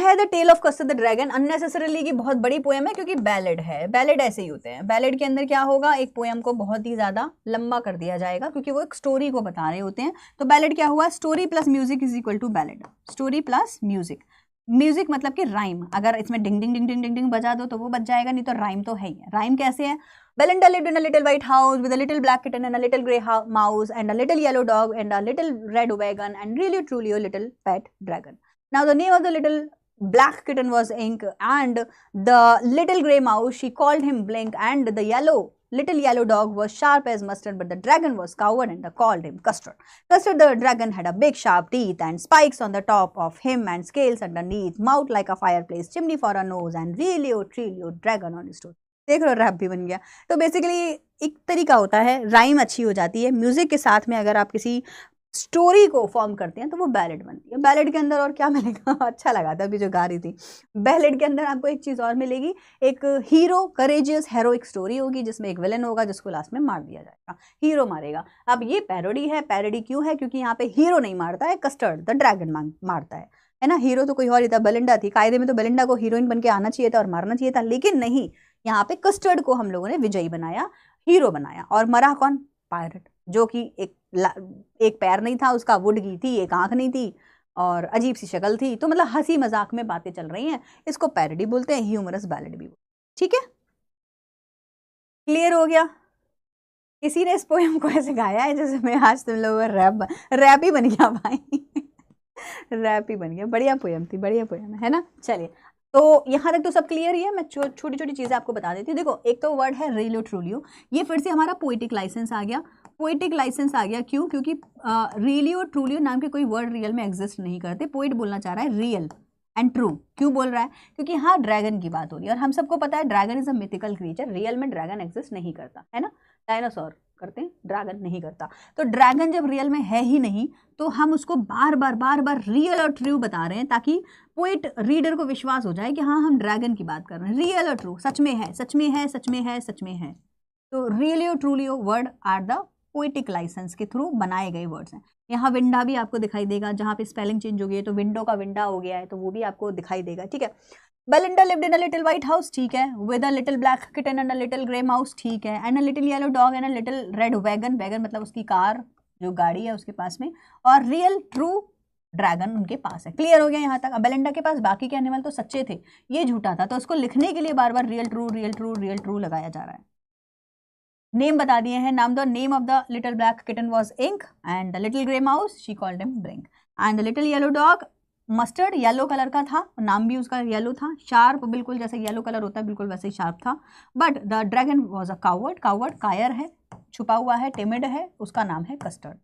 है the tale of Custard the dragon, unnecessarily की बहुत बड़ी पोएम है क्योंकि बैलेड है, बैलेड ऐसे ही होते हैं। बैलेड के अंदर क्या होगा, एक पोएम को बहुत ही ज्यादा लंबा कर दिया जाएगा क्योंकि वो एक स्टोरी को बता रहे होते हैं। तो बैलेड क्या हुआ, story plus music is equal to ballad, story plus music. Music मतलब कि राइम, अगर इसमें डिंग डिंग डिंग डिंग डिंग डिंग बजा दो तो वो बच जाएगा, नहीं तो राइम तो है ही है। राइम कैसे है, Belinda lived in a little white house with a little black kitten and a little grey mouse and a little yellow dog and a little red wagon and really truly a little pet dragon. Now the name of the little black kitten was Ink and the little grey mouse, she called him Blink, and the little yellow dog was sharp as mustard, but the dragon was coward and called him Custard. Custard the dragon had a big sharp teeth and spikes on the top of him and scales underneath, mouth like a fireplace, chimney for a nose, and really dragon on his toes. देख लो rap भी बन गया। तो basically एक तरीका होता है, rhyme अच्छी हो जाती है, म्यूजिक के साथ में अगर आप किसी स्टोरी को फॉर्म करते हैं तो वो बैलेड बनती है। बैलेड के अंदर और क्या मिलेगा, अच्छा लगा था अभी जो गा रही थी, बैलेड के अंदर आपको एक चीज़ और मिलेगी, एक हीरो करेजियस हेरोइक स्टोरी होगी जिसमें एक विलन होगा जिसको लास्ट में मार दिया जाएगा, हीरो मारेगा। अब ये पैरोडी है, पैरोडी क्यों है, क्योंकि यहाँ पे हीरो नहीं मारता है, कस्टर्ड द ड्रैगन मारता है ना। हीरो तो कोई और ही था, बेलिंडा थी, कायदे में तो बेलिंडा को हीरोइन बन के आना चाहिए था और मारना चाहिए था, लेकिन नहीं, यहाँ पे कस्टर्ड को हम लोगों ने विजयी बनाया, हीरो बनाया। और मरा कौन, पायरेट, जो कि एक पैर नहीं था उसका, वुड की थी, एक आंख नहीं थी और अजीब सी शक्ल थी। तो मतलब हंसी मजाक में बातें चल रही हैं, इसको पैरोडी बोलते हैं, ह्यूमरस बैलेड भी। ठीक है, क्लियर हो गया। किसी ने इस पोएम को ऐसे गाया है जैसे मैं आज तुम लोगों का रैप ही बन गया भाई रैप ही बन गया। बढ़िया पोएम थी, बढ़िया पोएम है ना। चलिए, तो यहाँ तक तो सब क्लियर ही है। मैं छोटी छोटी चीज़ें आपको बता देती हूँ। देखो, एक तो वर्ड है रियलो ट्रूलियो, ये फिर से हमारा पोइटिक लाइसेंस आ गया। पोइटिक लाइसेंस आ गया क्यों, क्योंकि रियलियो ट्रूलियो नाम के कोई वर्ड रियल में एग्जिस्ट नहीं करते। पोइट बोलना चाह रहा है रियल एंड ट्रू, क्यों बोल रहा है, क्योंकि हाँ ड्रैगन की बात हो रही है और हम सबको पता है dragon is a mythical creature, real में ड्रैगन एग्जिस्ट नहीं करता है ना। डायनासोर करते हैं, ड्रैगन नहीं करता। तो ड्रैगन जब रियल में है ही नहीं तो हम उसको बार बार रियल और ट्रू बता रहे हैं ताकि पोइट रीडर को विश्वास हो जाए कि हाँ हम ड्रैगन की बात कर रहे हैं, रियल और ट्रू, सच में है, सच में है, सच में है, सच में है। तो realio trulio word are the poetic license के थ्रू बनाए गए वर्ड्स हैं। यहाँ विंडा भी आपको दिखाई देगा, जहाँ पे स्पेलिंग चेंज हो गई है तो विंडो का विंडा हो गया है, तो वो भी आपको दिखाई देगा। ठीक है, Belinda lived in a little white house, ठीक है, with a little black kitten and a little grey mouse, ठीक है, and a little yellow dog and a little red wagon, wagon मतलब उसकी कार, जो गाड़ी है उसके पास में, और रियल ट्रू ड्रैगन उनके पास है। क्लियर हो गया यहाँ तक। अब बेलिंडा के पास बाकी के एनिमल तो सच्चे थे, ये झूठा था, तो उसको लिखने के लिए बार बार real true real true real true लगाया जा रहा है। नेम बता दिए हैं, नाम the name of the little black kitten was Ink and the little grey mouse she called him Blink and the little yellow dog Mustard, yellow colour का था, नाम भी उसका येलो था, शार्प बिल्कुल जैसे येलो कलर होता है बिल्कुल वैसे ही शार्प था। But the dragon was a coward, coward कायर है, छुपा हुआ है, टिमिड है, उसका नाम है custard.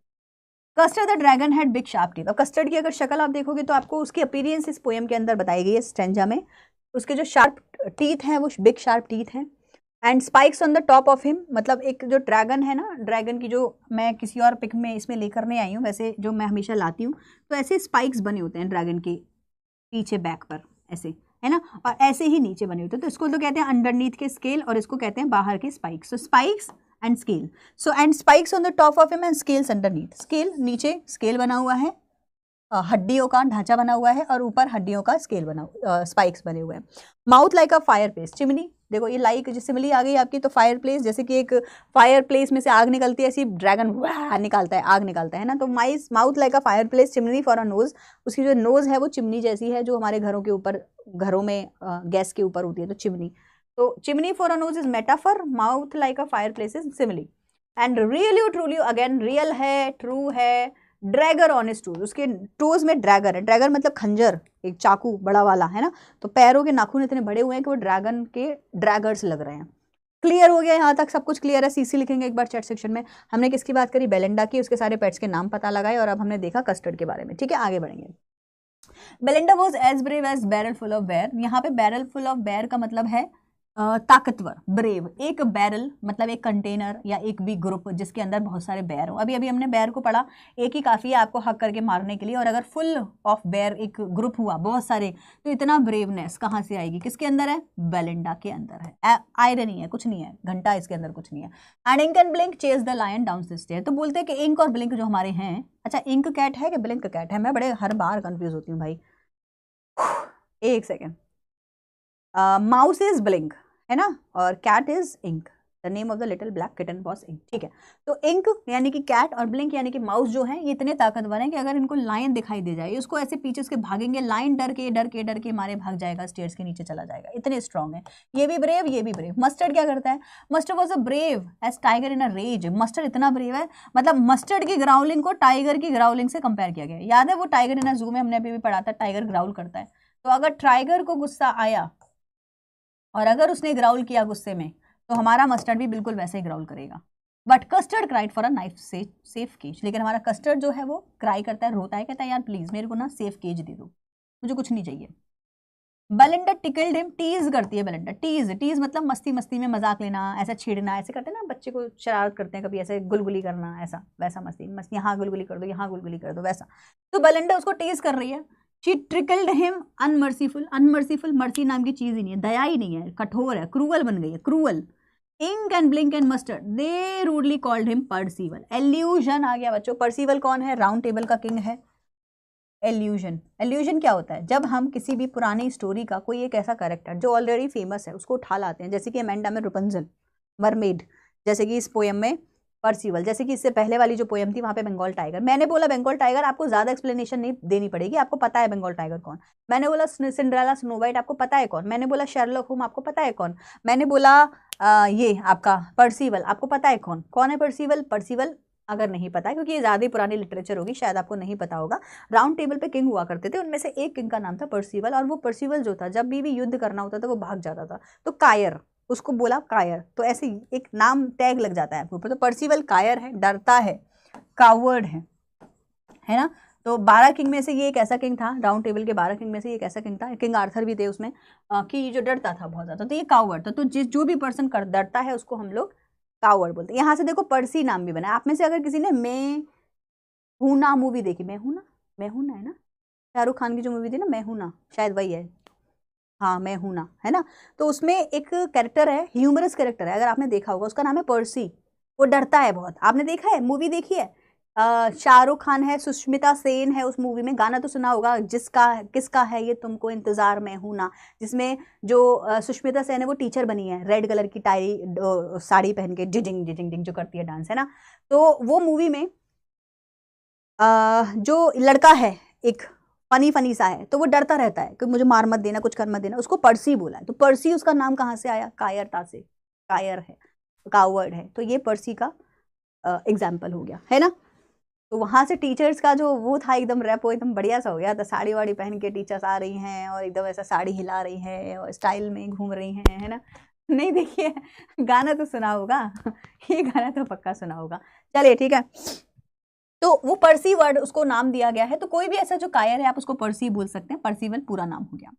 Custard the dragon had big sharp teeth. और कस्टर्ड की अगर शक्ल आप देखोगे तो आपको उसकी अपीयरेंस इस पोएम के अंदर बताई गई है स्टेंजा में। उसके जो शार्प टीथ हैं वो बिग शार्प टीथ हैं and spikes on the top of him, मतलब एक जो ड्रैगन है ना, ड्रैगन की जो मैं किसी और पिक में इसमें लेकर नहीं आई हूँ, वैसे जो मैं हमेशा लाती हूँ तो ऐसे स्पाइक्स बने होते हैं ड्रैगन के पीछे बैक पर, ऐसे है ना, और ऐसे ही नीचे बने होते हैं, तो इसको तो कहते हैं अंडरनीथ के स्केल और इसको कहते हैं बाहर के spikes. So spikes and scale, so and spikes on the top of him and scales underneath, scale नीचे स्केल बना हुआ है, हड्डियों का ढांचा बना हुआ है और ऊपर हड्डियों का स्केल बना स्पाइक्स बने हुए हैं। Mouth like a fire place, chimney, देखो ये लाइक जिस सिमिली आ गई आपकी, तो फायर प्लेस जैसे कि एक फायर प्लेस में से आग निकलती है, ऐसी ड्रैगन निकालता है, आग निकालता है ना। तो mouth like a fire place, chimney for a knows, उसकी जो नोज है वो चिमनी जैसी है, जो हमारे घरों के ऊपर, घरों में गैस के ऊपर होती है, तो चिमनी, तो chimney for a knows is metaphor, mouth like a fire place is simile. And really truly, again real है, ट्रू है, ड्रैगर ऑन हिज टूज, उसके टूज में ड्रैगर है, ड्रैगर मतलब खंजर, एक चाकू बड़ा वाला है ना, तो पैरों के नाखून इतने बड़े हुए हैं कि वो ड्रैगन के ड्रैगर्स लग रहे हैं। क्लियर हो गया यहाँ तक, सब कुछ क्लियर है। सीसी लिखेंगे एक बार चैट सेक्शन में। हमने किसकी बात करी, बेलिंडा की, उसके सारे पेट्स के नाम पता लगाए और अब हमने देखा कस्टर्ड के बारे में। ठीक है, आगे बढ़ेंगे। Belinda was as brave as barrel full of bear, यहाँ पे बैरल फुल ऑफ बेयर का मतलब है ताकतवर, ब्रेव। एक बैरल मतलब एक कंटेनर या एक भी ग्रुप जिसके अंदर बहुत सारे बेयर हो। अभी अभी हमने बेयर को पढ़ा, एक ही काफ़ी है आपको हक करके मारने के लिए, और अगर फुल ऑफ बेयर एक ग्रुप हुआ बहुत सारे, तो इतना ब्रेवनेस कहाँ से आएगी, किसके अंदर है, बेलिंडा के अंदर है। आयरन है, कुछ नहीं है, घंटा इसके अंदर कुछ नहीं है। And Ink and Blink chase the lion down the stair, तो बोलते हैं कि इंक और ब्लिंक जो हमारे हैं, अच्छा इंक कैट है कि ब्लिंक कैट है, मैं बड़े हर बार कंफ्यूज होती हूँ भाई। एक सेकेंड, माउस इज ब्लिंक है ना, और cat is Ink, the name of the little black kitten was Ink. ठीक है, तो इंक यानी कि कैट और ब्लिंक यानी कि माउस जो है ये इतने ताकतवर हैं कि अगर इनको लायन दिखाई दे जाए उसको ऐसे पीछे उसके भागेंगे, लायन डर के डर के डर के मारे भाग जाएगा, स्टेयर्स के नीचे चला जाएगा, इतने स्ट्रॉन्ग है। ये भी ब्रेव, ये भी ब्रेव। मस्टर्ड क्या करता है? Mustard was a brave as tiger in a rage. Mustard इतना ब्रेव है, मतलब मस्टर्ड की ग्राउलिंग को टाइगर की ग्राउलिंग से कंपेयर किया गया। याद है वो टाइगर इन अ जू में हमने अभी भी पढ़ा था, टाइगर ग्राउल करता है। तो अगर टाइगर को गुस्सा आया और अगर उसने ग्राउल किया गुस्से में, तो हमारा मस्टर्ड भी बिल्कुल वैसे ही ग्राउल करेगा। But Custard cried for a nice safe cage. लेकिन हमारा कस्टर्ड जो है वो क्राई करता है, रोता है, कहता है यार प्लीज मेरे को ना सेफ केज दे दो, मुझे कुछ नहीं चाहिए। बेलिंडा टिकल्ड हिम, टीज करती है बेलिंडा। टीज मतलब मस्ती मस्ती में मजाक लेना, ऐसा छेड़ना, ऐसे करते हैं ना बच्चे को, शरारत करते हैं कभी, ऐसे गुलगुली करना, ऐसा वैसा मस्ती मस्ती, यहाँ गुलगुली कर दो, यहाँ गुलगुली कर दो, वैसा। तो बेलिंडा उसको टीज कर रही है। She trickled him unmerciful. Unmerciful, mercy नाम की चीज ही नहीं है, दया ही नहीं है, कठोर है, क्रूअल बन गई है, cruel. Ink and Blink and Mustard they rudely called him Percival. Allusion आ गया बच्चों। पर्सीवल कौन है? राउंड टेबल का किंग है। एल्यूजन, एल्यूजन क्या होता है? जब हम किसी भी पुरानी स्टोरी का कोई एक ऐसा कैरेक्टर जो ऑलरेडी फेमस है उसको उठा लाते हैं, जैसे कि अमेंडा में रुपंजल मरमेड, जैसे कि इस पोएम में पर्सीवल, जैसे कि इससे पहले वाली जो पोएम थी वहां पे बंगाल टाइगर। मैंने बोला बंगाल टाइगर आपको ज्यादा एक्सप्लेनेशन नहीं देनी पड़ेगी, आपको पता है बंगाल टाइगर कौन। मैंने बोला सिंड्रेला स्नो वाइट, आपको पता है कौन। मैंने बोला शर्लॉक होम, आपको पता है कौन। मैंने बोला ये आपका पर्सीवल, आपको पता है कौन। कौन है पर्सीवल? पर्सीवल अगर नहीं पता है, क्योंकि ये ज्यादा ही पुरानी लिटरेचर होगी, शायद आपको नहीं पता होगा। राउंड टेबल पे किंग हुआ करते थे, उनमें से एक किंग का नाम था पर्सीवल, और वो पर्सीवल जो था जब भी युद्ध करना होता था वो भाग जाता था, तो कायर उसको बोला, कायर। तो ऐसे एक नाम टैग लग जाता है आपके ऊपर। तो पर्सीवल कायर है, डरता है, कावर्ड है ना। तो 12 किंग में से ये एक ऐसा किंग था, राउंड टेबल के 12 किंग में से एक ऐसा किंग था। किंग आर्थर भी थे उसमें, कि जो डरता था बहुत ज्यादा, तो ये कावर्ड था। तो जो भी पर्सन डरता है उसको हम लोग कावर्ड बोलते हैं। यहाँ से देखो पर्सी नाम भी बना। आप में से अगर किसी ने मैं हूं ना मूवी देखी, मैं हूं ना है ना, शाहरुख खान की जो मूवी थी ना मैं हूं ना, शायद वही है, हाँ मैं हूं ना, है ना। तो उसमें एक कैरेक्टर है, ह्यूमरस कैरेक्टर है, अगर आपने देखा होगा, उसका नाम है पर्सी। वो डरता है बहुत। आपने देखा है मूवी, देखी है? शाहरुख खान है, सुष्मिता सेन है उस मूवी में। गाना तो सुना होगा, जिसका किसका है ये तुमको इंतजार मैं हूं ना, जिसमें जो सुष्मिता सेन है वो टीचर बनी है, रेड कलर की टाई साड़ी पहन के जिजिंग जिजिंग जिंग जो करती है डांस, है ना। तो वो मूवी में जो लड़का है एक फनी फनी सा है, तो वो डरता रहता है कि मुझे मार मत देना, कुछ कर मत देना, उसको पर्सी बोला है। तो पर्सी उसका नाम कहाँ से आया? कायरता से, कायर है, कावर्ड है। तो ये पर्सी का एग्जाम्पल हो गया, है ना। तो वहां से टीचर्स का जो वो था एकदम रैप, वो एकदम बढ़िया सा हो गया था। साड़ी वाड़ी पहन के टीचर्स आ रही हैं और एकदम ऐसा साड़ी हिला रही है और स्टाइल में घूम रही हैं, है ना। नहीं देखिए, गाना तो सुना होगा, ये गाना तो पक्का सुना होगा। चलिए ठीक है, तो वो पर्सी वर्ड उसको नाम दिया गया है। तो कोई भी ऐसा जो कायर है आप उसको पर्सी बोल सकते हैं, पर्सीवल पूरा नाम हो गया।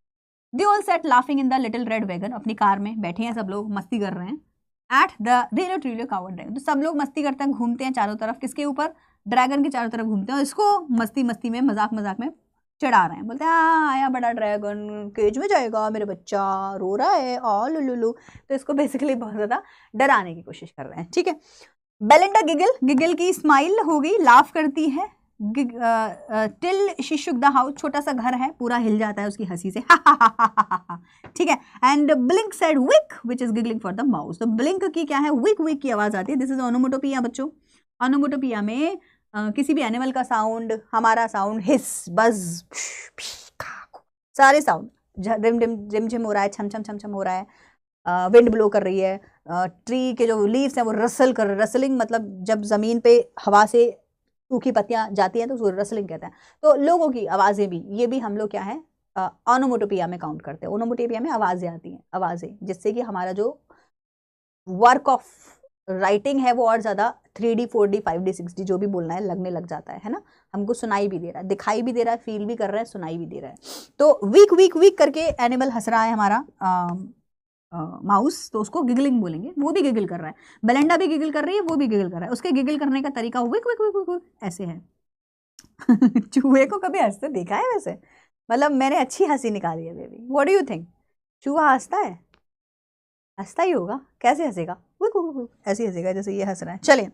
They all set laughing in the little red wagon. अपनी कार में बैठे हैं सब लोग, मस्ती कर रहे हैं। एट द रेलो ट्रिलो कावर्ड ड्रैगन। तो सब लोग मस्ती करते हैं, घूमते हैं चारों तरफ, किसके ऊपर? ड्रैगन के चारों तरफ घूमते हैं, और इसको मस्ती मस्ती में, मजाक मजाक में चढ़ा रहे हैं। बोलते हैं आया बड़ा ड्रैगन, केज में जाएगा मेरा बच्चा, रो रहा है आ लुलुलु। तो इसको बेसिकली बहुत ज्यादा डराने की कोशिश कर रहे हैं, ठीक है। बेलिंडा गिगल, गिगल की स्माइल हो गई, लाफ करती है। Till she shook the house, छोटा सा घर है, पूरा हिल जाता है उसकी हंसी से, ठीक है। And Blink said weak which is giggling for the mouse. तो ब्लिंक की क्या है? विक विक की आवाज आती है। दिस इज ओनोमोटोपिया बच्चों। ओनोमोटोपिया में किसी भी एनिमल का साउंड, हमारा साउंड, हिस, बज, सारे साउंड, रिम रिम झिम झिम हो रहा है, छम छम छम छम हो रहा है, विंड ब्लो कर रही है, ट्री के जो लीव्स हैं वो रसल कर, रसलिंग मतलब जब जमीन पे हवा से सूखी पत्तियां जाती हैं तो उसको रसलिंग कहते हैं। तो लोगों की आवाजें भी, ये भी हम लोग क्या है ओनोमोटोपिया में काउंट करते हैं। ओनोमोटोपिया में आवाजें आती हैं, आवाजें, जिससे कि हमारा जो वर्क ऑफ राइटिंग है वो और ज्यादा 3D 4D 5D 6D जो भी बोलना है लगने लग जाता है ना। हमको सुनाई भी दे रहा है, दिखाई भी दे रहा है, फील भी कर रहा है, सुनाई भी दे रहा है। तो वीक वीक वीक करके एनिमल हंस रहा है हमारा माउस, तो उसको गिगलिंग बोलेंगे। वो भी गिगल कर रहा है, बेलिंडा भी गिगल कर रही है, वो भी गिगल कर रहा है। उसके गिगल करने का तरीका विक विक विक विक ऐसे है। चूहे को कभी हंसते देखा है वैसे? मतलब मैंने अच्छी हंसी निकाली है baby, what do you think? चूहा हंसता है? हंसता ही होगा, कैसे हंसेगा? ऐसे हंसेगा जैसे ये हंस रहा है। चलिए,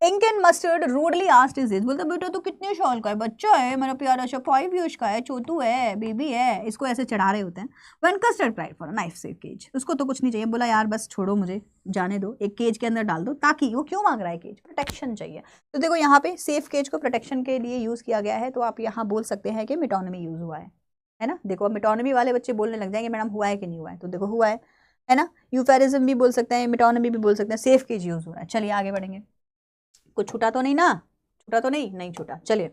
Ink and Mustard rudely asked his age, बोलता बेटा तो कितने साल का है, बच्चा है मेरा प्यारा सा, 5 years का है, छोटू है, बेबी है, इसको ऐसे चढ़ा रहे होते हैं। When Custard cried for a nice safe cage, उसको तो कुछ नहीं चाहिए, बोला यार बस छोड़ो मुझे, जाने दो, एक केज के अंदर डाल दो, ताकि वो क्यों मांग रहा है केज, प्रोटेक्शन चाहिए। तो देखो यहाँ पे सेफ केज को प्रोटेक्शन के लिए यूज किया गया है, तो आप यहाँ बोल सकते हैं कि मेटोनमी यूज हुआ है ना। देखो अब मेटोनमी वाले बच्चे बोलने लग जाएंगे मैडम हुआ है कि नहीं हुआ है, तो देखो हुआ है ना। यूफेरिज्म भी बोल सकते हैं, मेटोनमी भी बोल सकते हैं, सेफ केज यूज हो रहा है। चलिए आगे बढ़ेंगे, कुछ छूटा तो नहीं ना, छूटा तो नहीं छूटा। चलिए,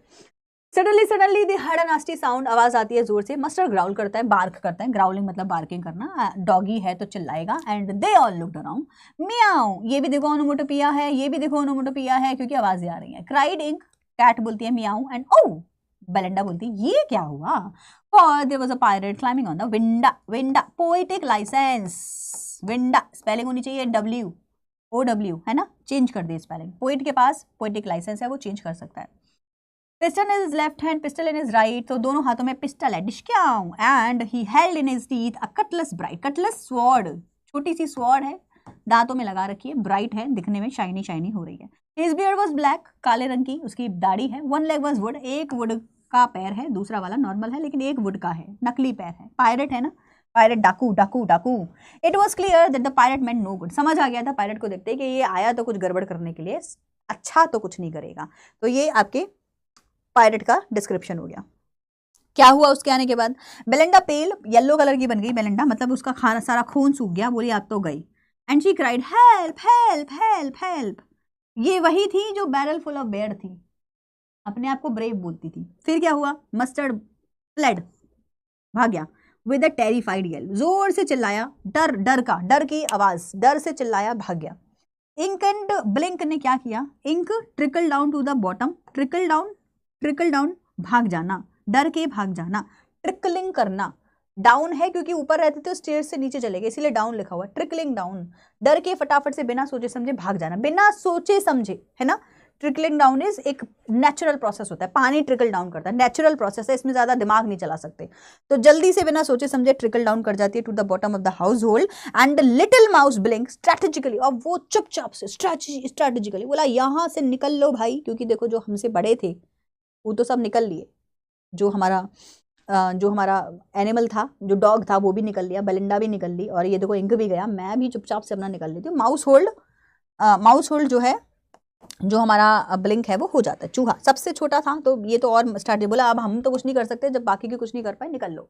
suddenly they heard a nasty sound, आवाज आती है जोर से। मस्टर ग्राउल करता है, बार्क करता है, ग्राउलिंग मतलब बार्किंग करना, डॉगी है तो चिल्लाएगा। And they all looked around, मियाऊ, ये भी देखो ओनोमोटोपिया है, ये भी देखो ओनोमोटोपिया है, क्योंकि आवाजें आ रही हैं। क्राइड इंक, कैट बोलती है मियाऊ, एंड ओ बेलिंडा बोलती है ये क्या हुआ। For there was a pirate climbing on the winda poetic license, winda spelling होनी चाहिए WOW, है ना, चेंज कर दे स्पेलिंग। पोइट के पास पोइटिक लाइसेंस है, वो चेंज कर सकता है। Pistol in his left hand, pistol in his right, तो दोनों हाथों में पिस्टल है, डिशक्याऊ, and he held in his teeth a cutlass bright, cutlass sword, छोटी सी स्वॉर्ड है, दांतों में लगा रखी है, ब्राइट है, दिखने में शाइनी शाइनी हो रही है। हिज बियर्ड वाज ब्लैक, काले रंग की उसकी दाढ़ी है। वन लेग वाज वुड, एक वुड का पैर है, दूसरा वाला नॉर्मल है, लेकिन एक वुड का है, नकली पैर है। पायरेट है ना, पायरेट डाकू डाकू डाकू। It was clear that the pirate meant no good, समझ आ गया था पायरेट को देखते कि ये आया तो कुछ गड़बड़ करने के लिए, अच्छा तो कुछ नहीं करेगा। तो ये आपके पायरेट का डिस्क्रिप्शन हो गया। क्या हुआ उसके आने के बाद, बेलिंडा पेल येलो कलर की बन गई, बेलिंडा मतलब उसका खाना सारा खून सूख गया, बोली आप तो गई। And she cried help help help help, ये वही थी जो बैरल फुल ऑफ बेयर थी, अपने आप को ब्रेव बोलती थी। फिर क्या हुआ, मस्टर्ड फ्लेड, भाग गया, विद अ टेरिफाइड येल, जोर से चिल्लाया, डर की आवाज, डर से चिल्लाया, भाग गया। इंक एंड ब्लिंक ने क्या किया, Ink trickle down to the bottom, trickle down भाग जाना, डर के भाग जाना, ट्रिकलिंग करना, डाउन है क्योंकि ऊपर रहते थे स्टेयर से नीचे चले गए, इसीलिए डाउन लिखा हुआ, ट्रिकलिंग डाउन, डर के फटाफट से बिना सोचे समझे भाग जाना, बिना सोचे समझे, है ना। ट्रिकलिंग डाउन इज एक नेचुरल प्रोसेस होता है, पानी ट्रिकल डाउन करता है, नेचुरल प्रोसेस है, इसमें ज्यादा दिमाग नहीं चला सकते, तो जल्दी से बिना सोचे समझे ट्रिकल डाउन कर जाती है to the bottom of the household. And little mouse Blink strategically, और वो चुपचाप से स्ट्रेटेजिकली बोला यहां से निकल लो भाई, क्योंकि देखो जो हमसे बड़े थे वो तो सब निकल लिए, जो हमारा एनिमल था, जो डॉग था वो भी निकल लिया, बेलिंडा भी निकल ली, और ये देखो इंक भी गया, मैं भी चुपचाप से अपना निकल लेती हूँ। माउस होल्ड जो है, जो हमारा ब्लिंक है वो हो जाता है, चूहा सबसे छोटा था, तो ये तो और स्टार्ट बोला अब हम तो कुछ नहीं कर सकते, जब बाकी के कुछ नहीं कर पाए निकल लो।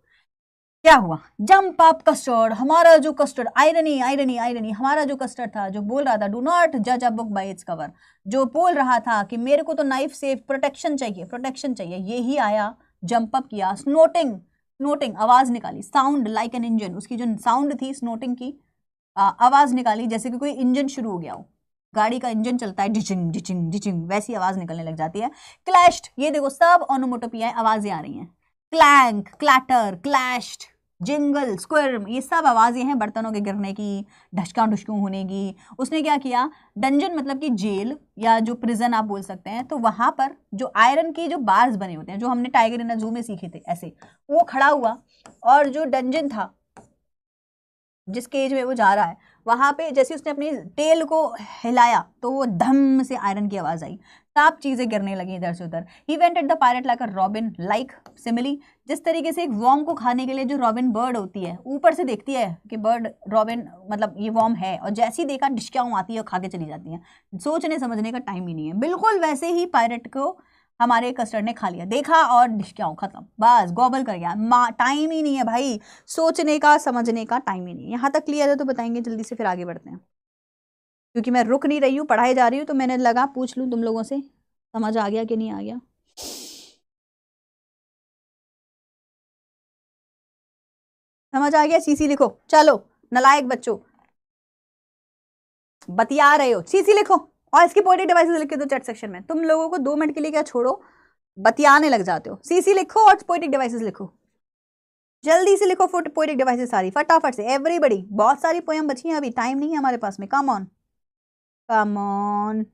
क्या हुआ, जंप अप कस्टर्ड, हमारा जो कस्टर्ड, आयरनी, हमारा जो कस्टर्ड था, जो बोल रहा था डू नॉट जज a book by its cover, जो बोल रहा था कि मेरे को तो नाइफ सेफ प्रोटेक्शन चाहिए, ये ही आया, जंप अप किया, स्नोटिंग आवाज निकाली, साउंड लाइक एन इंजन, उसकी जो साउंड थी स्नोटिंग की, आवाज निकाली जैसे कि कोई इंजन शुरू हो गया हो, गाड़ी का इंजन चलता है, डिचिंग डिचिंग डिचिंग, वैसी आवाज निकलने लग जाती है। क्लैश्ड, ये देखो सब ओनोमोटोपिया आवाजें आ रही हैं, क्लैंक, क्लैटर, क्लैश्ड, जिंगल, स्क्विर्म, ये सब आवाजें हैं बर्तनों के गिरने की, ढशका ढुशकू होने की। उसने क्या किया, डंजन मतलब कि जेल या जो प्रिजन आप बोल सकते हैं, तो वहां पर जो आयरन की जो बार्स बने होते हैं, जो हमने टाइगर इन द जू में सीखे थे ऐसे, वो खड़ा हुआ, और जो डंजन था जिस केज में वो जा रहा है, वहां पे जैसे उसने अपनी टेल को हिलाया तो वो धम से आयरन की आवाज आई, सब चीजें गिरने लगी इधर से उधर। He went at the pirate like a robin, like simile, जिस तरीके से एक वॉर्म को खाने के लिए जो रॉबिन बर्ड होती है, ऊपर से देखती है कि बर्ड रॉबिन मतलब ये वॉर्म है, और जैसे ही देखा डिशक्याऊ आती है और खा के चली जाती है, सोचने समझने का टाइम ही नहीं है। बिल्कुल वैसे ही पायरेट को हमारे कस्टर्ड ने खा लिया, देखा और डिशक्याऊ खत्म, बस गॉबल कर गया, टाइम ही नहीं है भाई, सोचने का समझने का टाइम ही नहीं है। यहाँ तक क्लियर है तो बताएंगे जल्दी से, फिर आगे बढ़ते हैं, क्योंकि मैं रुक नहीं रही हूँ, पढ़ाई जा रही हूँ, तो मैंने लगा पूछ लूँ तुम लोगों से, समझ आ गया कि नहीं आ गया। समझ आ गया, सीसी लिखो, चलो नालायक बच्चों, बतिया रहे हो, सीसी लिखो, और इसकी पोएटिक डिवाइसेस लिख के दो चैट सेक्शन में। तुम लोगों को 2 मिनट के लिए क्या छोड़ो, बतियाने लग जाते हो। सीसी लिखो और पोएटिक डिवाइसेस लिखो, जल्दी से लिखो पोएटिक डिवाइसेस सारी फटाफट से, एवरीबडी, बहुत सारी पोएम बची हैं, अभी टाइम नहीं है हमारे पास में, कम ऑन कम ऑन,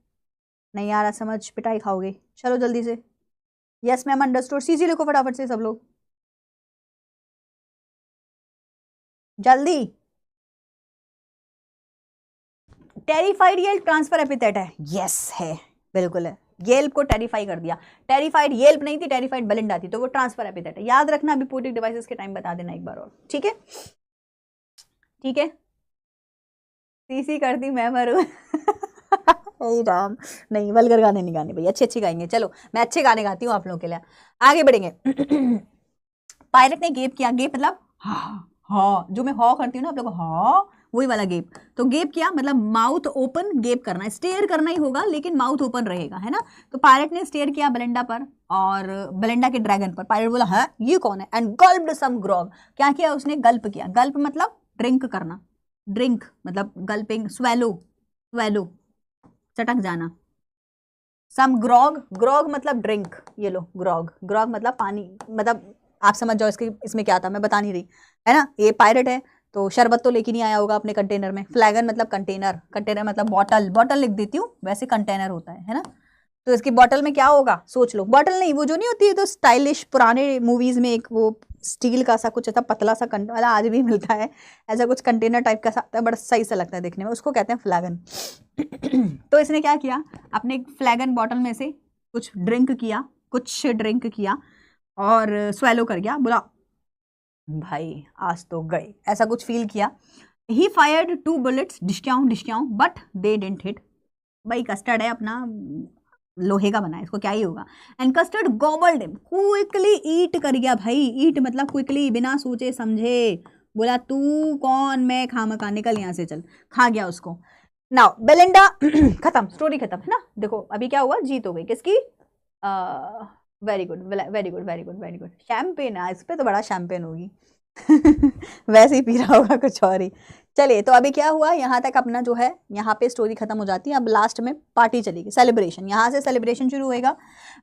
नहीं आ रहा समझ, पिटाई खाओगे, चलो जल्दी से। यस मैम अंडरस्टूड, सीसी लिखो फटाफट से सब लोग, जल्दी। टेरिफाइड येल्प ट्रांसफर एपिथेट है, यस है, बिल्कुल है, येल्प को टेरिफाई कर दिया। टेरिफाइड येल्प नहीं थी, टेरिफाइड बेलिंडा थी, तो वो ट्रांसफर एपिथेट है, याद रखना। अभी पोएटिक डिवाइसेस के टाइम बता देना एक बार और, ठीक है, ठीक है। सीसी कर दी मैं मरू राम, नहीं वल्गर गाने नहीं गाने भाई, अच्छे अच्छे गाएंगे। चलो मैं अच्छे गाने गाती हूँ आप लोगों के लिए, आगे बढ़ेंगे। पायलट ने गेप किया, गेप मतलब हाँ, जो मैं हॉ करती हूँ ना आप लोग, हाँ वही वाला गेप। तो गेप किया मतलब माउथ ओपन, गेप करना है, स्टेयर करना ही होगा लेकिन माउथ ओपन रहेगा, है ना। तो पायलट ने स्टेयर किया बेलिंडा पर और बेलिंडा के ड्रैगन पर। पायलट बोला हाँ ये कौन है, एंड गल्प्ड सम ग्रॉग। क्या किया उसने, गल्प किया। गल्प मतलब ड्रिंक करना, ड्रिंक मतलब गल्पिंग, स्वेलो, स्वेलो चटक जाना। सम ग्रॉग, ग्रॉग मतलब ड्रिंक, ये लो ग्रॉग, ग्रॉग मतलब पानी, मतलब आप समझ जाओ इसके, इसमें क्या था मैं बता नहीं रही, है ना। ये पायलट है तो शरबत तो लेके नहीं आया होगा अपने कंटेनर में। फ्लैगन मतलब कंटेनर, कंटेनर मतलब बॉटल, बॉटल लिख देती हूँ, वैसे कंटेनर होता है ना। तो इसकी बॉटल में क्या होगा सोच लो, बॉटल नहीं, वो जो नहीं होती है तो स्टाइलिश पुराने मूवीज में एक वो स्टील का सा कुछ ऐसा पतला सा वाला आज भी मिलता है, ऐसा कुछ कंटेनर टाइप का सा, बड़ा सही सा लगता है देखने में, उसको कहते हैं फ्लैगन। तो इसने क्या किया, अपने फ्लैगन बॉटल में से कुछ ड्रिंक किया, कुछ ड्रिंक किया और स्वेलो कर गया। बोला भाई आज तो गए, ऐसा कुछ फील किया। ही फायर्ड 2 बुलेट्स, डिश्क्याऊं, बट दे डिडंट हिट। भाई कस्टर्ड है अपना, लोहे का बना है, इसको क्या ही होगा। And Custard gobbled him, quickly eat कर गया भाई। ईट मतलब क्विकली, बिना सोचे समझे। बोला तू कौन, मैं खामखा, निकल यहाँ से चल, खा गया उसको। नाउ बेलिंडा खत्म, स्टोरी खत्म, है ना। देखो अभी क्या हुआ, जीत हो गई किसकी, very good very good very good very good. Champagne है इस पे, तो बड़ा शैम्पेन होगी वैसे ही पी रहा होगा कुछ और ही। चलिए तो अभी क्या हुआ, यहाँ तक अपना जो है यहाँ पे स्टोरी खत्म हो जाती है। अब लास्ट में पार्टी चलेगी, सेलिब्रेशन, यहाँ से सेलिब्रेशन शुरू होएगा।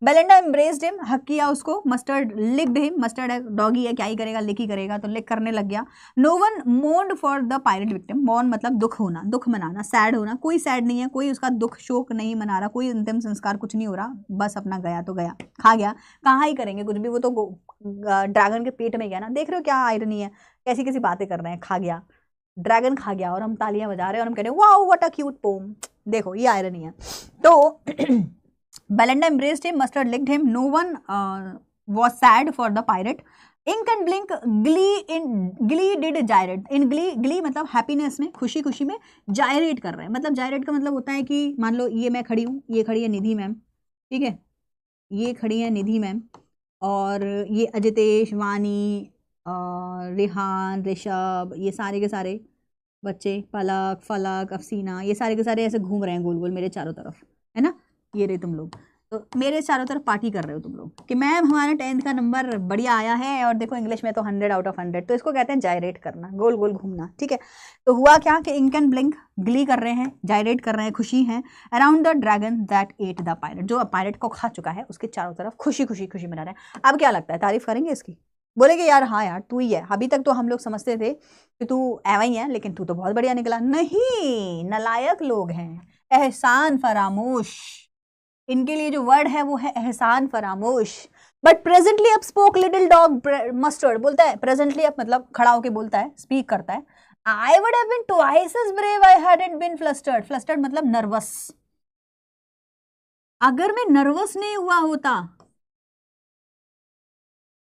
बेलिंडा एम्ब्रेस्ड हिम, हक किया उसको। मस्टर्ड लिक्ड हिम, मस्टर्ड है डॉगी है, क्या ही करेगा, लिक ही करेगा, तो लिक करने लग गया। No one mourned for the pirate victim, mourn मतलब दुख होना, दुख मनाना, सैड होना। कोई सैड नहीं है, कोई उसका दुख शोक नहीं मना रहा, कोई अंतिम संस्कार कुछ नहीं हो रहा, बस अपना गया तो गया, खा गया, कहाँ ही करेंगे कुछ भी, वो तो ड्रैगन के पेट में गया ना। देख रहे हो क्या आयरनी है, कैसी कैसी बातें कर रहे हैं, खा गया, ड्रैगन खा गया, और हम तालियां बजा रहे हैं और हम कह रहे हैं wow what a cute poem. देखो ये आयरनी है। तो Belinda embraced him, mustard licked him, no one was sad for the pirate. Ink and blink, glee did gyrate. In glee मतलब हैप्पीनेस में, खुशी खुशी में जायरेट कर रहे हैं। मतलब जायरेट का मतलब होता है कि मान लो ये मैं खड़ी हूँ, ये खड़ी है निधि मैम, ठीक है, ये खड़ी है निधि मैम, और ये अजितेश, वानी, रिहान, ऋषभ, ये सारे के सारे बच्चे, पलक, फलक, अफसीना, ये सारे के सारे ऐसे घूम रहे हैं गोल गोल मेरे चारों तरफ, है ना। ये रहे तुम लोग, तो मेरे चारों तरफ पार्टी कर रहे हो तुम लोग कि मैम हमारा 10th का नंबर बढ़िया आया है, और देखो इंग्लिश में तो 100 आउट ऑफ 100। तो इसको कहते हैं जायरेट करना, गोल गोल घूमना, ठीक है। तो हुआ क्या कि इंक एंड ब्लिंक ग्ली कर रहे हैं, जायरेट कर रहे हैं, खुशी हैं। Around the dragon that at the pirate, जो पायरेट को खा चुका है उसके चारों तरफ खुशी खुशी खुशी मना रहे हैं। अब क्या लगता है, तारीफ करेंगे इसकी, बोलेंगे यार हाँ यार तू ही है। अभी तक तो हम लोग समझते थे कि तू ऐवा ही है, लेकिन तू तो बहुत बढ़िया निकला। नहीं, नलायक लोग हैं, एहसान फरामोश, इनके लिए जो वर्ड है वो है एहसान फरामोश। बट प्रेजेंटली अब स्पोक लिटिल डॉग मस्टर्ड, बोलता है प्रेजेंटली अब मतलब खड़ा होके बोलता है, स्पीक करता है। I would have been twice as brave I hadn't been flustered. Flustered मतलब नर्वस, अगर मैं नर्वस नहीं हुआ होता,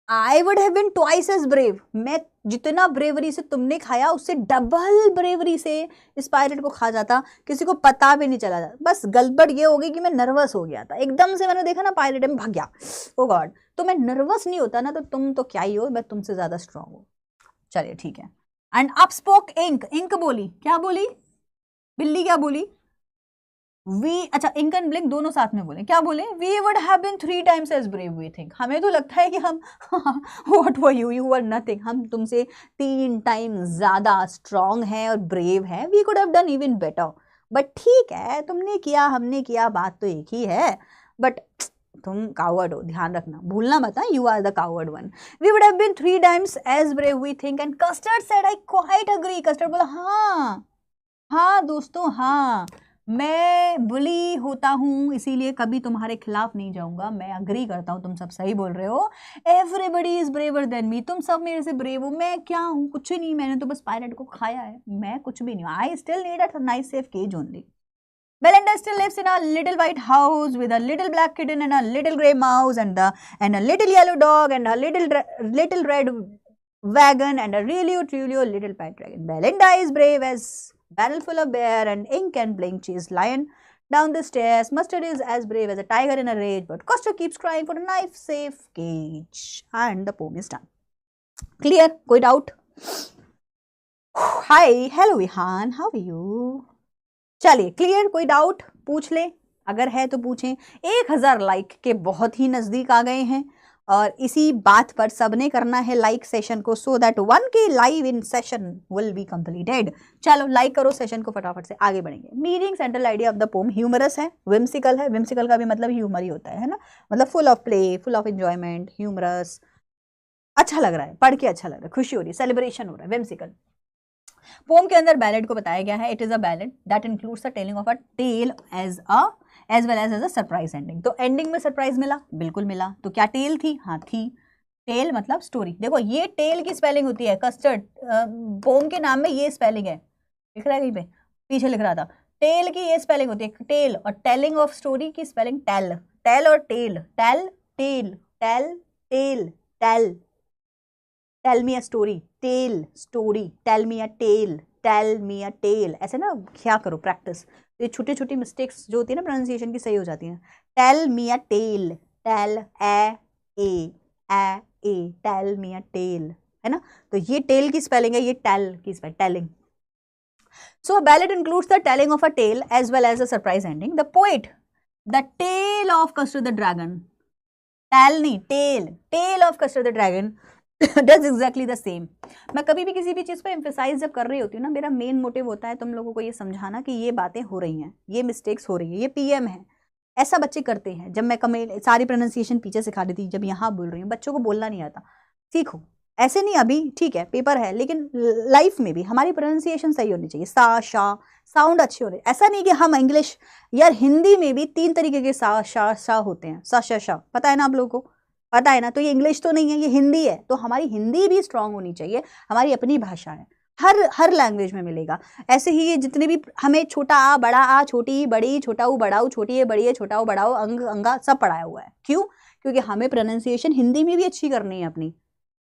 I would have been twice as brave, मैं जितना ब्रेवरी से तुमने खाया उससे डबल ब्रेवरी से इस पायरेट को खा जाता, किसी को पता भी नहीं चला जाता। बस गड़बड़ ये हो गई कि मैं नर्वस हो गया था, एकदम से मैंने देखा ना पायरेट में भाग गया, ओ गॉड। तो मैं नर्वस नहीं होता ना, तो तुम तो क्या ही हो, मैं तुमसे ज्यादा स्ट्रांग हूँ। चलिए ठीक है। And up spoke Ink, Ink बोली, क्या बोली बिल्ली, क्या बोली, वी, अच्छा इंक एंड ब्लिंक दोनों साथ में बोले, क्या बोले, we would have been 3 times as brave we think। हमें तो लगता है कि हम what were you, you were nothing, हम तुमसे 3 times ज्यादा स्ट्रांग हैं और ब्रेव हैं, we could have done even better. But ठीक है, तुमने किया हमने किया, बात तो एक ही है, बट तुम कावर्ड हो, ध्यान रखना, भूलना मत, you are the coward one. We would have been 3 times as brave we think। And Custard said I quite agree, Custard बोला हाँ हाँ दोस्तों हाँ, मैं बुली होता हूँ इसीलिए कभी तुम्हारे खिलाफ नहीं जाऊंगा। मैं अग्री करता हूँ, तुम सब सही बोल रहे हो। Everybody is braver than me, तुम सब मेरे से ब्रेव हो। मैं क्या हूँ? कुछ नहीं, मैंने तो बस पायरेट को खाया है, मैं कुछ भी नहीं हूँ। I still need a nice safe cage only. Belinda still lives in a little white house with a little black kitten and a little grey mouse and a little yellow dog and a little red wagon and a really little pet dragon. Belinda is brave as barrel full of bear and ink and blink chase lion down the stairs. Mustard is as brave as a tiger in a rage, but Costa keeps crying for a knife safe cage. And the poem is done. Clear? कोई doubt? Hi, hello Vihan, how are you? चलिए clear, कोई doubt पूछ ले, अगर है तो पूछें। 1000 like के बहुत ही नज़दीक आ गए हैं और इसी बात पर सबने करना है लाइक सेशन को, so that 1K live in session will be completed. चलो लाइक करो सेशन को, फटाफट से आगे बढ़ेंगे। Meaning central idea of the poem humorous है, विम्सिकल है। विम्सिकल का भी मतलब ह्यूमर ही होता है ना, मतलब full of play, full of enjoyment, humorous. अच्छा लग रहा है, पढ़ के अच्छा लग रहा है, खुशी हो रही है, सेलिब्रेशन हो रहा है। विम्सिकल पोम के अंदर बैलेड को बताया गया है। It is a ballad that includes the telling of a tale as well as a surprise ending. तो एंडिंग में सरप्राइज मिला, बिल्कुल मिला। तो क्या टेल थी? हाँ थी। टेल मतलब स्टोरी। देखो ये टेल की स्पेलिंग होती है, कस्टर्ड पोम के नाम में ये स्पेलिंग है, लिख रहा है कहीं पे, पीछे लिख रहा था। टेल की ये स्पेलिंग होती है टेल, और टेलिंग ऑफ स्टोरी की स्पेलिंग टेल। टेल और tell, tell tell, tell tell, tell. Tell me a story, tell story, tell me a tale, tell me a tale. ऐसे ना क्या करो प्रैक्टिस, ये छोटी छोटी मिस्टेक्स जो होती है ना प्रोनाउंसिएशन की, सही हो जाती हैं। Tell me a tale, tell a, tell me a tale, है ना। तो ये टेल की स्पेलिंग है, ये टेल की spelling, telling. So a ballad includes the telling of a tale as well as a surprise ending. The poet, the tale of Custer the Dragon, tale नहीं, tale of Custer the Dragon does exactly the same. मैं कभी भी किसी भी चीज़ पे emphasise जब कर रही होती हूँ ना, मेरा मेन मोटिव होता है तुम लोगों को ये समझाना कि ये बातें हो रही हैं, ये मिस्टेक्स हो रही हैं, ये पीएम है, ऐसा बच्चे करते हैं। जब मैं सारी प्रोनाउंसिएशन पीछे सिखा देती, जब यहाँ बोल रही हूँ, बच्चों को बोलना नहीं आता, सीखो। ऐसे नहीं, अभी ठीक है पेपर है, लेकिन लाइफ में भी हमारी प्रोनाउंसिएशन सही होनी चाहिए, सा शा साउंड अच्छे हो रहे। ऐसा नहीं कि हम इंग्लिश, यार हिंदी में भी 3 तरीके के सा शा शा होते हैं, सा शा शा, पता है ना आप लोगों को, पता है ना। तो ये इंग्लिश तो नहीं है, ये हिंदी है। तो हमारी हिंदी भी स्ट्रांग होनी चाहिए, हमारी अपनी भाषा है, हर लैंग्वेज में मिलेगा। ऐसे ही ये जितने भी हमें छोटा आ, बड़ा आ, छोटी बड़ी, छोटा ऊ बड़ा ऊ, छोटी है बड़ी है, छोटा ऊ बड़ा ऊ, अंग अंगा सब पढ़ाया हुआ है। क्यों? क्योंकि हमें प्रोनाउंसिएशन हिंदी में भी अच्छी करनी है अपनी,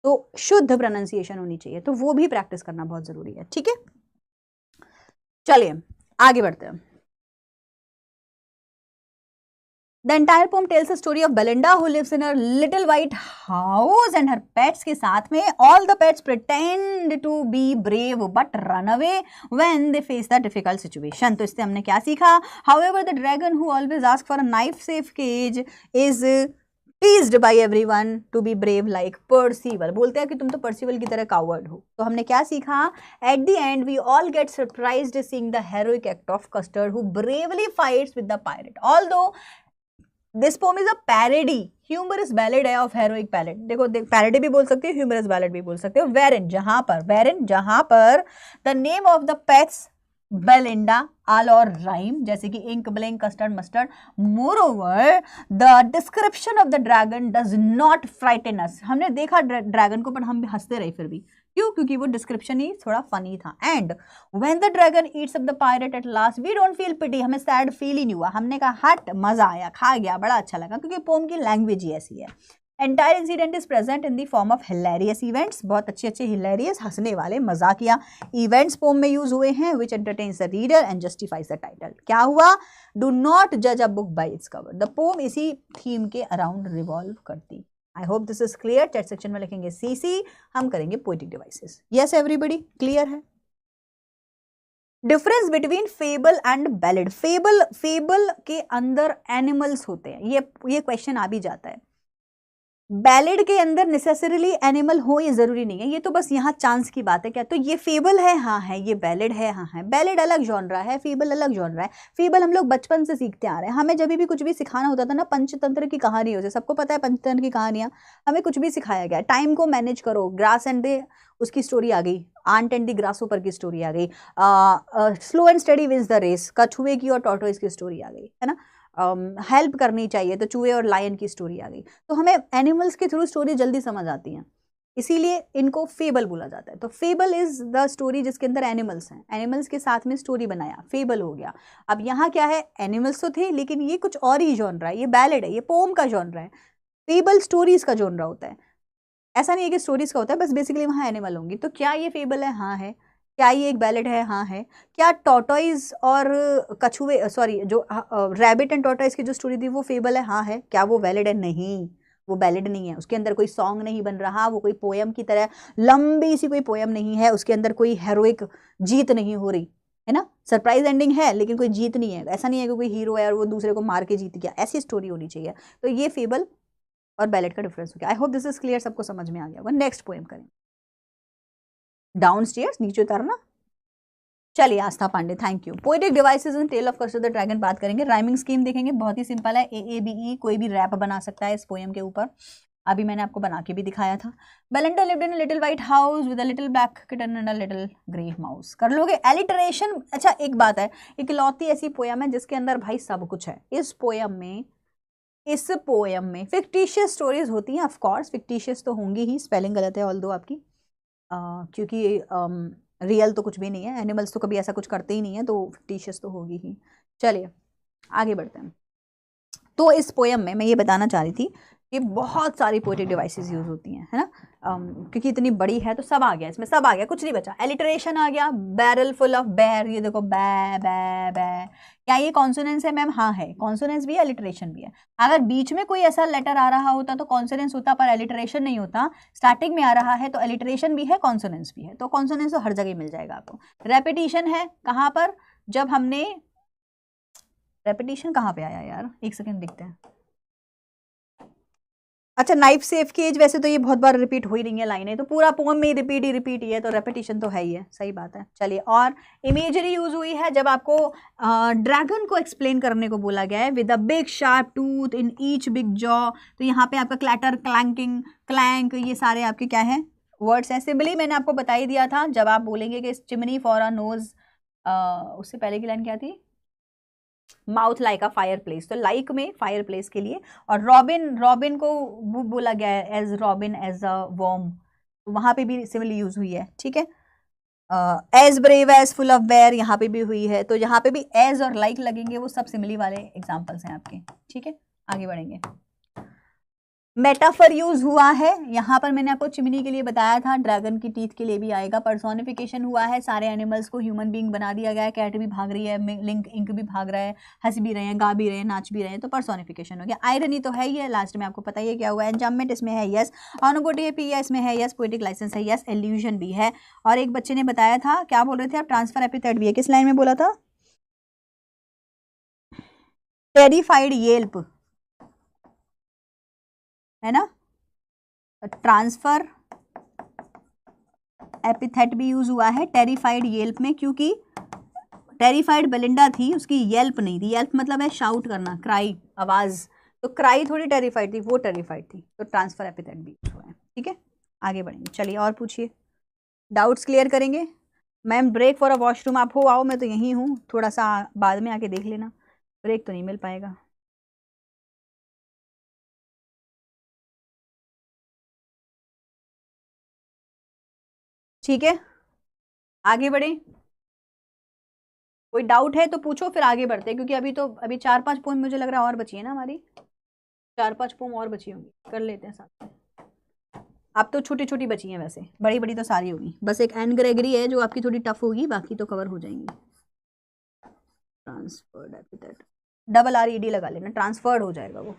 तो शुद्ध प्रोनाउंसिएशन होनी चाहिए, तो वो भी प्रैक्टिस करना बहुत जरूरी है। ठीक है, चलिए आगे बढ़ते हैं। The entire poem tells the story of Belinda who lives in a little white house and her pets के साथ में all the pets pretend to be brave but run away when they face the difficult situation. तो इससे हमने क्या सीखा? However, the dragon who always asks for a knife-safe cage is teased by everyone to be brave like Percival. बोलते हैं कि तुम तो Percival की तरह coward हो। तो हमने क्या सीखा? At the end, we all get surprised seeing the heroic act of Custard who bravely fights with the pirate. Although this poem is a parody, humorous ballad है ऑफ हेरोइक बैलेड। देखो parody भी बोल सकते हो, humerus ballad भी बोल सकते हो। वेरिन जहां पर the name of the pets Belinda all और राइम, जैसे कि Ink Blink Custard Mustard. Moreover the description of the dragon does not frighten us. हमने देखा ड्रैगन को पर हम भी हंसते रहे फिर भी, क्यों? क्योंकि वो डिस्क्रिप्शन ही थोड़ा फनी था। And when the dragon eats up the pirate at last we don't feel pity, हमें सैड फील ही नहीं हुआ, हमने कहा हट मजा आया, खा गया, बड़ा अच्छा लगा, क्योंकि पोम की लैंग्वेज ही ऐसी है। Entire incident is present in the form of hilarious events, बहुत अच्छे हिलेरियस हंसने वाले मजाकिया इवेंट्स पोम में यूज हुए हैं, which entertains the reader and justifies the title. क्या हुआ? डू नॉट जज a book by its cover. The poem इसी थीम के अराउंड रिवॉल्व करती। I hope this is clear. Chat section में लिखेंगे सीसी, हम करेंगे poetic devices. Yes everybody, clear है? Difference between fable and ballad. Fable के अंदर एनिमल्स होते हैं, ये क्वेश्चन आ भी जाता है। बैलेड के अंदर नेसेसरीली एनिमल हो ये जरूरी नहीं है, ये तो बस यहाँ चांस की बात है। क्या तो ये फेबल है? हाँ है। ये बैलेड है? हाँ है। बैलेड अलग जॉनरा है, फेबल अलग जॉनरा है। फेबल हम लोग बचपन से सीखते आ रहे हैं, हमें जब भी कुछ भी सिखाना होता था ना, पंचतंत्र की कहानी होती है, सबको पता है पंचतंत्र की कहानियाँ, हमें कुछ भी सिखाया गया, टाइम को मैनेज करो, ग्रास एंड डे उसकी स्टोरी आ गई, आंट एंड द ग्रासहोपर की स्टोरी आ गई, slow and steady wins the race, कछुए की और टॉर्टोइस की स्टोरी आ गई, है ना, हेल्प करनी चाहिए तो चूहे और लायन की स्टोरी आ गई। तो हमें एनिमल्स के थ्रू स्टोरी जल्दी समझ आती है, इसीलिए इनको फेबल बोला जाता है। तो फेबल इज द स्टोरी जिसके अंदर एनिमल्स हैं, एनिमल्स के साथ में स्टोरी बनाया, फेबल हो गया। अब यहाँ क्या है, एनिमल्स तो थे लेकिन ये कुछ और ही जॉनरा है, ये बैलेड है, ये पोम का जॉनरा है, फेबल स्टोरीज का जॉनरा होता है। ऐसा नहीं है कि स्टोरीज का होता है, बस बेसिकली वहाँ एनिमल होंगी। तो क्या ये फेबल है? हाँ है। क्या ये एक बैलेड है? हाँ है। क्या टॉर्टोइज और कछुए, सॉरी, जो रैबिट एंड टॉर्टोइज की जो स्टोरी थी वो फेबल है? हाँ है। क्या वो वैलिड है? नहीं, वो वैलिड नहीं है। उसके अंदर कोई सॉन्ग नहीं बन रहा, वो कोई पोयम की तरह लंबी सी कोई पोयम नहीं है, उसके अंदर कोई हेरोइक जीत नहीं हो रही है ना, सरप्राइज एंडिंग है लेकिन कोई जीत नहीं है। ऐसा नहीं है कि कोई हीरो है और वो दूसरे को मार के जीत गया, ऐसी स्टोरी होनी चाहिए। तो ये फेबल और बैलेड का डिफरेंस हो गया। I hope this is clear, सबको समझ में आ गया होगा। नेक्स्ट पोएम करें, डाउन स्टेयर्स, नीचे उतरना। चलिए Aastha Pandey, thank you. Poetic devices in tale of कर्सर द ड्रैगन बात करेंगे। राइमिंग स्कीम देखेंगे, बहुत ही सिंपल है, AABE, कोई भी रैप बना सकता है इस पोएम के ऊपर, अभी मैंने आपको बना के भी दिखाया था। Belinda lived in a little white house with a little black kitten and a little grey mouse. कर लोगे एलिटरेशन? अच्छा एक बात है, इकलौती ऐसी पोएम है जिसके अंदर भाई सब कुछ है। इस पोएम में फिक्टिशियस स्टोरीज होती हैं, ऑफ कोर्स फिक्टिशियस तो होंगी ही, स्पेलिंग गलत है ऑल्दो आपकी, क्योंकि रियल तो कुछ भी नहीं है, एनिमल्स तो कभी ऐसा कुछ करते ही नहीं है, तो फिक्टिशियस तो होगी ही। चलिए आगे बढ़ते हैं। तो इस पोएम में मैं ये बताना चाह रही थी कि बहुत सारी पोएटिक डिवाइसेस यूज होती हैं, है ना, क्योंकि इतनी बड़ी है तो सब आ गया इसमें, सब आ गया, कुछ नहीं बचा। एलिटरेशन आ गया, बैरल फुल ऑफ बेर, ये देखो बै बै बै, क्या ये कॉन्सोनेंस है मैम? हाँ है, कॉन्सोनेंस भी है, एलिटरेशन भी है। अगर बीच में कोई ऐसा लेटर आ रहा होता तो कॉन्सोनेंस होता, पर एलिटरेशन नहीं होता। स्टार्टिंग में आ रहा है तो एलिटरेशन भी है, कॉन्सोनेंस भी है, तो कॉन्सोनेंस तो हर जगह मिल जाएगा आपको। रेपिटिशन है कहाँ पर? जब हमने, रेपिटिशन कहाँ पे आया यार, एक सेकेंड देखते हैं। अच्छा, नाइफ सेफ केज, वैसे तो ये बहुत बार रिपीट हो ही रही है लाइनें, तो पूरा पोम में रिपीट ही है, तो रेपिटेशन तो है ही है, सही बात है। चलिए, और इमेजरी यूज हुई है जब आपको ड्रैगन को एक्सप्लेन करने को बोला गया है, with a big sharp tooth in each big jaw. तो यहाँ पे आपका क्लैटर, क्लैंकिंग, क्लैंक, ये सारे आपके क्या है, वर्ड्स हैं। सिंबली मैंने आपको बता ही दिया था, जब आप बोलेंगे कि चिमनी फॉर अ नोज, उससे पहले की लाइन क्या थी, mouth like a fireplace, तो लाइक में फायर प्लेस के लिए। और रॉबिन को बोला गया है as Robin as a worm, तो वहां पे भी सिमिलर यूज हुई है, ठीक है। As brave as full of bear, यहाँ पे भी हुई है, तो यहाँ पे भी एज और लाइक लगेंगे, वो सब सिमिली वाले एग्जाम्पल्स हैं आपके, ठीक है। आगे बढ़ेंगे। मेटाफर यूज हुआ है, यहाँ पर मैंने आपको चिमनी के लिए बताया था, ड्रैगन की टीथ के लिए भी आएगा। पर्सोनिफिकेशन हुआ है, सारे एनिमल्स को ह्यूमन बीइंग बना दिया गया है, कैट भी भाग रही है, लिंक इंक भी भाग रहा है, हंस भी रहे हैं, गा भी रहे हैं, नाच भी रहे हैं, तो पर्सोनिफिकेशन हो गया। आयरनी तो है ही है, लास्ट में आपको पता ही है क्या हुआ है। एंजाममेंट इसमें है, यस। ऑनोपोटिया इसमें है, यस। पोएटिक लाइसेंस है, यस। एल्यूजन भी है। और एक बच्चे ने बताया था, क्या बोल रहे थे आप, ट्रांसफर एपिथेट भी है, किस लाइन में बोला था, टेरिफाइड येल्प, है ना, ट्रांसफर एपिथेट भी यूज हुआ है टेरिफाइड येल्प में, क्योंकि टेरिफाइड बेलिंडा थी, उसकी येल्प नहीं थी। येल्प मतलब है शाउट करना, क्राई, आवाज, तो क्राई थोड़ी टेरिफाइड थी, वो टेरिफाइड थी, तो ट्रांसफर एपिथेट भी यूज हुआ है, ठीक है। आगे बढ़ेंगे, चलिए और पूछिए, डाउट्स क्लियर करेंगे। Ma'am break for a washroom, आप हो आओ, मैं तो यहीं हूँ, थोड़ा सा बाद में आके देख लेना, ब्रेक तो नहीं मिल पाएगा। ठीक है, आगे बढ़े। कोई डाउट है तो पूछो, फिर आगे बढ़ते हैं, क्योंकि अभी 4-5 पोम मुझे लग रहा है और बची है ना हमारी, 4-5 पोम और बची होंगी, कर लेते हैं साथ में। अब तो छोटी छोटी बची हैं, वैसे बड़ी बड़ी तो सारी होगी, बस एक एन ग्रेगरी है जो आपकी थोड़ी टफ होगी, बाकी तो कवर हो जाएंगी। ट्रांसफर्ड एपिथेट, डबल RED लगा लेना, ट्रांसफर्ड हो जाएगा वो।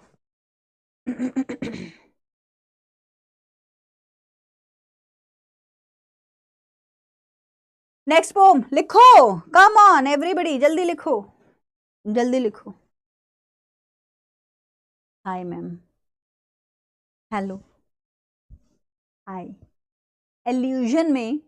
नेक्स्ट पोम लिखो, कम ऑन एवरीबॉडी, जल्दी लिखो, जल्दी लिखो। हाय मैम, हेलो, हाय। एल्यूजन में,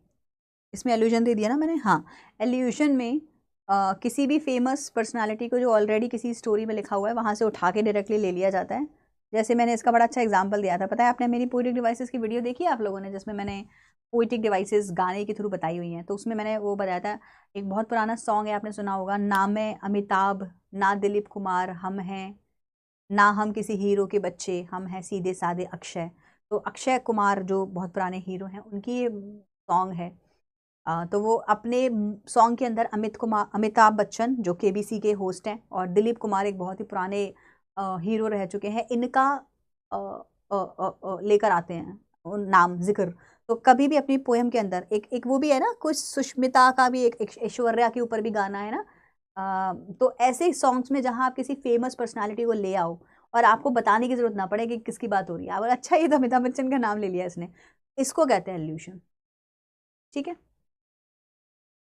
इसमें एल्यूजन दे दिया ना मैंने, हाँ। एल्यूजन में किसी भी फेमस पर्सनालिटी को जो ऑलरेडी किसी स्टोरी में लिखा हुआ है, वहां से उठा के डायरेक्टली ले लिया जाता है। जैसे मैंने इसका बड़ा अच्छा एग्जाम्पल दिया था, पता है आपने मेरी पोइटिक डिवाइसेस की वीडियो देखी है आप लोगों ने, जिसमें मैंने पोइटिक डिवाइसेस गाने के थ्रू बताई हुई हैं। तो उसमें मैंने वो बताया था, एक बहुत पुराना सॉन्ग है, आपने सुना होगा, ना मैं अमिताभ ना दिलीप कुमार हम हैं, ना हम किसी हीरो के बच्चे, हम हैं सीधे साधे अक्षय। तो अक्षय कुमार जो बहुत पुराने हीरो हैं, उनकी ये सॉन्ग है। तो वो अपने सॉन्ग के अंदर अमिताभ बच्चन जो केबीसी के होस्ट हैं, और दिलीप कुमार एक बहुत ही पुराने हीरो रह चुके हैं, इनका लेकर आते हैं नाम जिक्र। तो कभी भी अपनी पोएम के अंदर एक वो भी है ना, कुछ सुष्मिता का भी एक ऐश्वर्या के ऊपर भी गाना है ना। तो ऐसे सॉन्ग्स में जहाँ आप किसी फेमस पर्सनालिटी को ले आओ और आपको बताने की जरूरत ना पड़े कि किसकी बात हो रही है, और अच्छा ये तो अमिताभ बच्चन का नाम ले लिया इसने, इसको कहते हैं एल्यूशन। ठीक है।